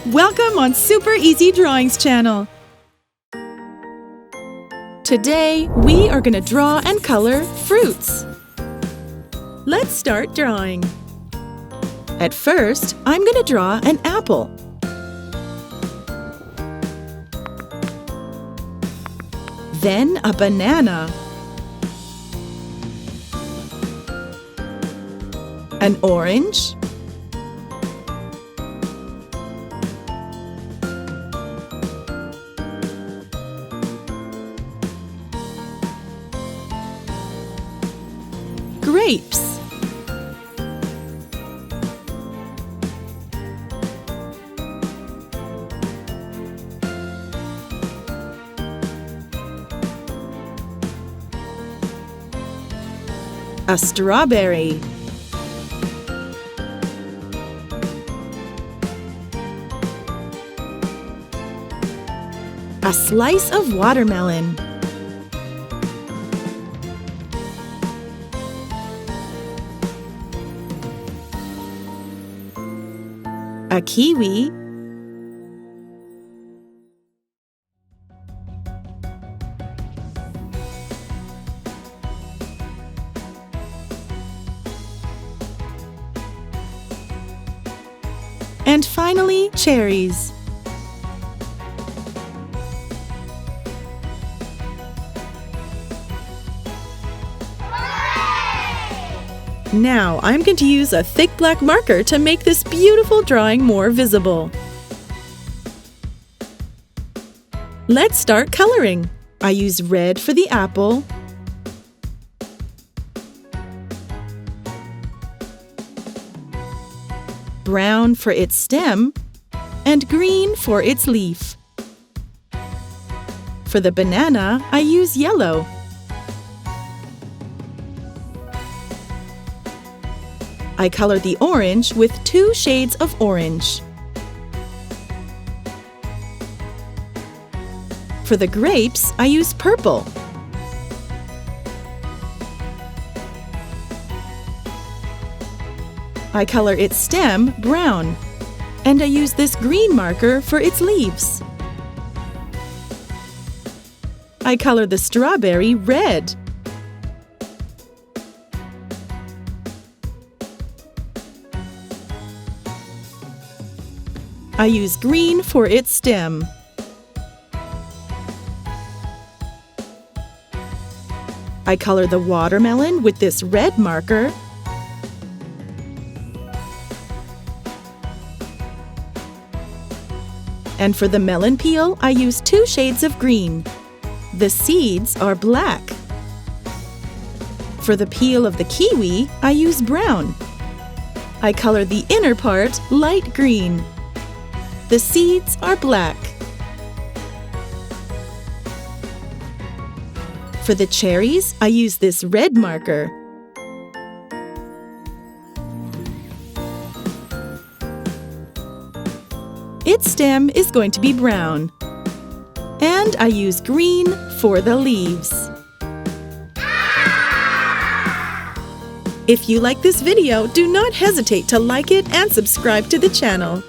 Welcome on Super Easy Drawings channel. Today, we are going to draw and color fruits. Let's start drawing. At first, I'm going to draw an apple. Then a banana. An orange. Grapes. A strawberry. A slice of watermelon. A kiwi. And finally, cherries. Now, I'm going to use a thick black marker to make this beautiful drawing more visible. Let's start coloring. I use red for the apple, brown for its stem, and green for its leaf. For the banana, I use yellow. I color the orange with 2 shades of orange. For the grapes, I use purple. I color its stem brown, and I use this green marker for its leaves. I color the strawberry red. I use green for its stem. I color the watermelon with this red marker. And for the melon peel, I use 2 shades of green. The seeds are black. For the peel of the kiwi, I use brown. I color the inner part light green. The seeds are black. For the cherries, I use this red marker. Its stem is going to be brown. And I use green for the leaves. If you like this video, do not hesitate to like it and subscribe to the channel.